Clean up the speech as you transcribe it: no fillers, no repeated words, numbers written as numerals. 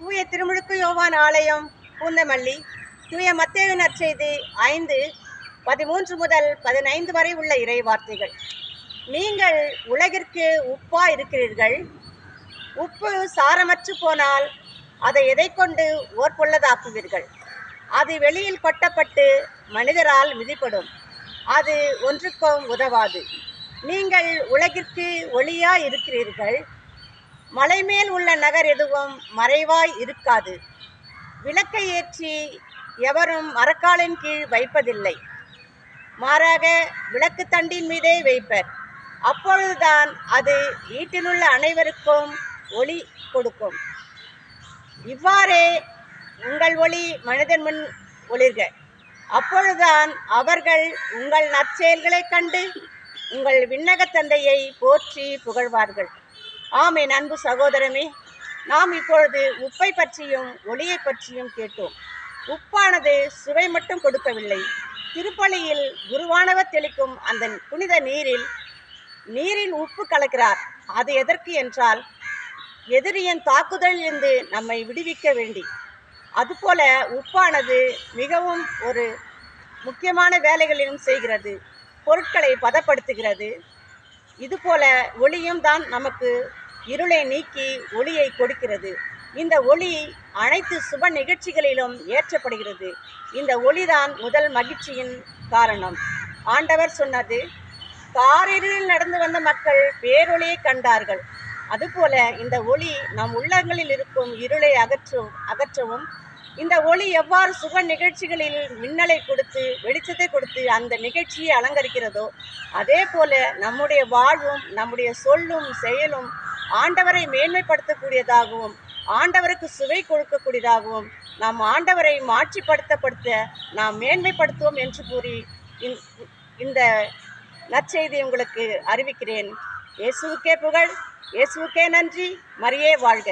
தூய திருமுழுக்கு யோவான் ஆலயம், பூந்தமல்லி. தூய மத்தேயு நற்செய்தி 5:13 முதல் 15 வரை உள்ள இறை வார்த்தைகள். நீங்கள் உலகிற்கு உப்பா இருக்கிறீர்கள். உப்பு சாரமற்று போனால் அதை எதை கொண்டு ஓர்பொள்ளதாக்குவீர்கள்? அது வெளியில் கொட்டப்பட்டு மனிதரால் மிதிப்படும். அது ஒன்றுக்கும் உதவாது. நீங்கள் உலகிற்கு ஒளியா இருக்கிறீர்கள். மலைமேல் உள்ள நகர் எதுவும் மறைவாய் இருக்காது. விளக்கை ஏற்றி எவரும் மரக்காலின் கீழ் வைப்பதில்லை. மாறாக விளக்கு தண்டின் மீதே வைப்பர். அப்பொழுதுதான் அது வீட்டிலுள்ள அனைவருக்கும் ஒளி கொடுக்கும். இவ்வாறே உங்கள் ஒளி மனிதன் முன் ஒளிர்க. அப்பொழுதுதான் அவர்கள் உங்கள் நற்செயல்களைக் கண்டு உங்கள் விண்ணக தந்தையை போற்றி புகழ்வார்கள். ஆமென். அன்பு சகோதரமே, நாம் இப்பொழுது உப்பை பற்றியும் ஒளியை பற்றியும் கேட்டோம். உப்பானது சுவை மட்டும் கொடுக்கவில்லை. திருப்பலியில் குருவானவர் தெளிக்கும் அந்த புனித நீரில் உப்பு கலக்கிறார். அது எதற்கு என்றால், எதிரியின் தாக்குதலிலிருந்து நம்மை விடுவிக்க வேண்டி. அதுபோல உப்பானது மிகவும் ஒரு முக்கியமான வேலைகளிலும் செய்கிறது. பொருட்களை பதப்படுத்துகிறது. இதுபோல ஒளியும் தான் நமக்கு இருளை நீக்கி ஒளியை கொடுக்கிறது. இந்த ஒளி அனைத்து சுப நிகழ்ச்சிகளிலும் ஏற்றப்படுகிறது. இந்த ஒளிதான் முதல் மகிழ்ச்சியின் காரணம். ஆண்டவர் சொன்னது, காரிருளில் நடந்து வந்த மக்கள் பேரொளியை கண்டார்கள். அதுபோல இந்த ஒளி நம் உள்ளங்களில் இருக்கும் இருளை அகற்றவும், இந்த ஒளி எவ்வாறு சுப நிகழ்ச்சிகளில் மின்னலை கொடுத்து வெளிச்சத்தை கொடுத்து அந்த நிகழ்ச்சியை அலங்கரிக்கிறதோ, அதே போல நம்முடைய வாழ்வும் நம்முடைய சொல்லும் செயலும் ஆண்டவரை மேன்மைப்படுத்தக்கூடியதாகவும் ஆண்டவருக்கு சுவை கொடுக்கக்கூடியதாகவும் நாம் ஆண்டவரை மாட்சிப்படுத்த நாம் மேன்மைப்படுத்துவோம் என்று கூறி இந்த நற்செய்தி உங்களுக்கு அறிவிக்கிறேன். இயேசுவுக்கே புகழ், இயேசுவுக்கே நன்றி, மரியே வாழ்க.